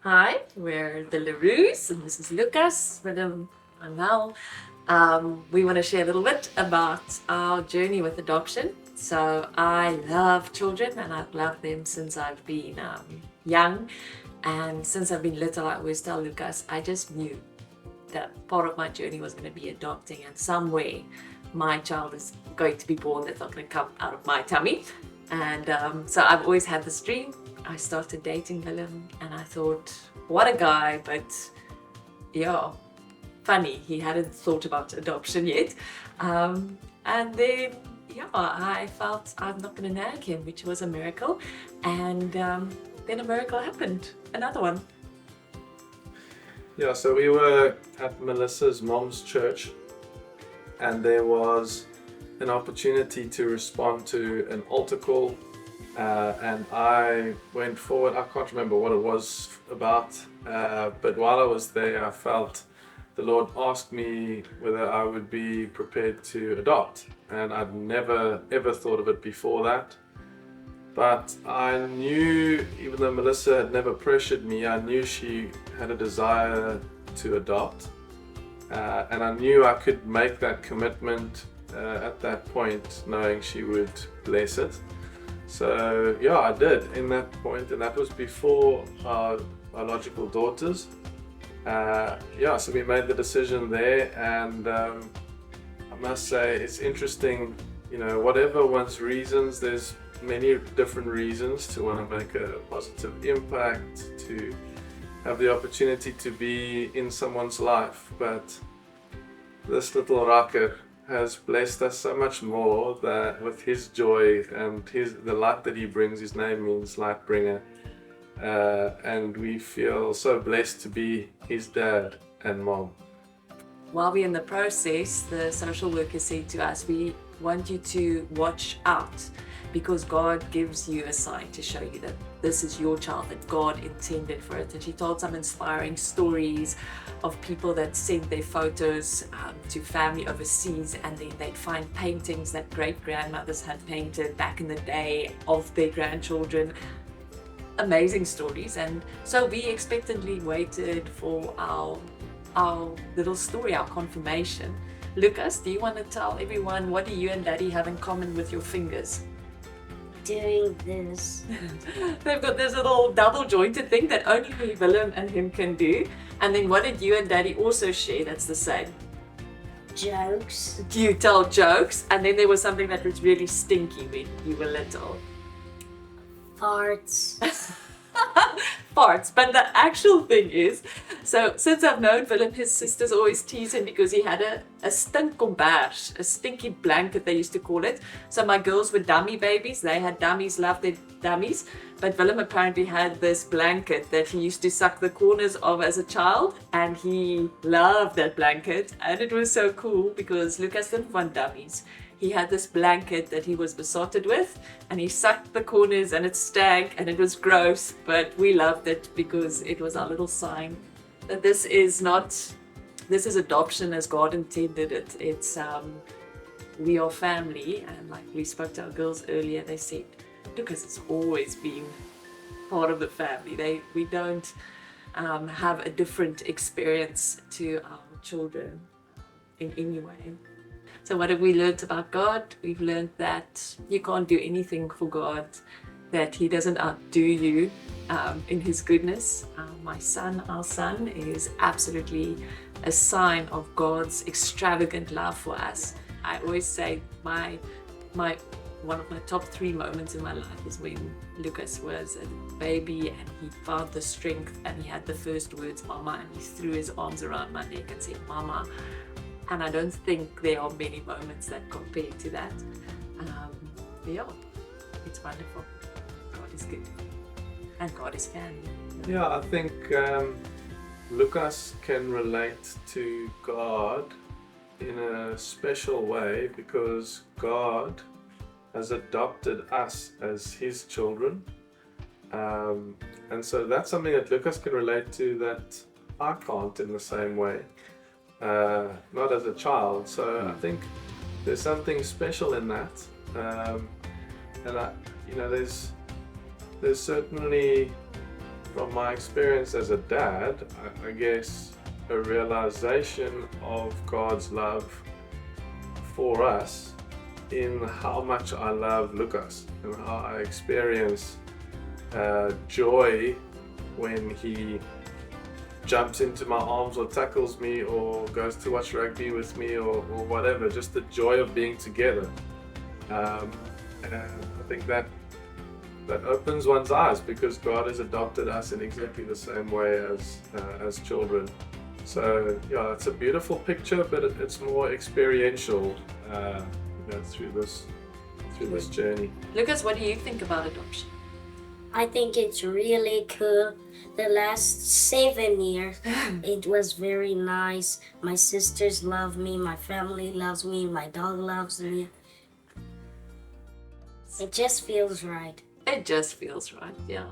Hi, we're the Rouxs, and this is Lucas, Madam Anal. We want to share a little bit about our journey with adoption. So I love children, and I've loved them since I've been young. And since I've been little, I always tell Lucas, I just knew that part of my journey was going to be adopting, and some way my child is going to be born that's not going to come out of my tummy. And so I've always had this dream. I started dating Willem, and I thought, what a guy, but yeah, funny, he hadn't thought about adoption yet. And then, yeah, I felt I'm not going to nag him, which was a miracle. And then a miracle happened, another one. Yeah, so we were at Melissa's mom's church, and there was an opportunity to respond to an altar call, and I went forward. I can't remember what it was about, but while I was there, I felt the Lord asked me whether I would be prepared to adopt, and I'd never ever thought of it before that. But I knew, even though Melissa had never pressured me, I knew she had a desire to adopt. And I knew I could make that commitment at that point, knowing she would bless it. So yeah, I did in that point, and that was before our biological daughters. Yeah, so we made the decision there, and I must say it's interesting, whatever one's reasons, there's many different reasons to want to make a positive impact, to have the opportunity to be in someone's life. But this little rocker has blessed us so much more that with his joy and the light that he brings. His name means light bringer, and we feel so blessed to be his dad and mom. While we're in the process, the social worker said to us, we want you to watch out, because God gives you a sign to show you that this is your child, that God intended for it. And she told some inspiring stories of people that sent their photos to family overseas, and then they'd find paintings that great-grandmothers had painted back in the day of their grandchildren. Amazing stories. And so we expectantly waited for our little story, our confirmation. Lucas, do you want to tell everyone, what do you and Daddy have in common with your fingers? Doing this. They've got this little double jointed thing that only Willem and him can do. And then what did you and Daddy also share that's the same? Jokes. You tell jokes, and then there was something that was really stinky when you were little. Farts. Farts. But the actual thing is, so since I've known Willem, his sisters always tease him because he had a stinkkombers, a stinky blanket they used to call it. So my girls were dummy babies. They had dummies, loved their dummies. But Willem apparently had this blanket that he used to suck the corners of as a child, and he loved that blanket. And it was so cool because Lucas didn't want dummies. He had this blanket that he was besotted with, and he sucked the corners, and it stank and it was gross, but we loved it because it was our little sign that this is adoption as God intended it. It's we are family, and like we spoke to our girls earlier, they said Lucas has always been part of the family. We don't have a different experience to our children in any way. So what have we learned about God? We've learned that you can't do anything for God, that He doesn't outdo you in His goodness. Our son is absolutely a sign of God's extravagant love for us. I always say one of my top 3 moments in my life is when Lucas was a baby and he found the strength and he had the first words, Mama, and he threw his arms around my neck and said, Mama. And I don't think there are many moments that compare to that. Yeah, it's wonderful. God is good. And God is family. Yeah, I think Lucas can relate to God in a special way because God has adopted us as His children. And so that's something that Lucas can relate to that I can't in the same way. Not as a child, so I think there's something special in that, and there's certainly from my experience as a dad, I guess a realization of God's love for us in how much I love Lucas and how I experience joy when he jumps into my arms or tackles me or goes to watch rugby with me or whatever, just the joy of being together. And I think that opens one's eyes because God has adopted us in exactly the same way as children. So yeah, it's a beautiful picture, but it's more experiential through this journey. Lucas, what do you think about adoption? I think it's really cool. The last 7 years, it was very nice. My sisters love me, my family loves me, my dog loves me. It just feels right. It just feels right, yeah.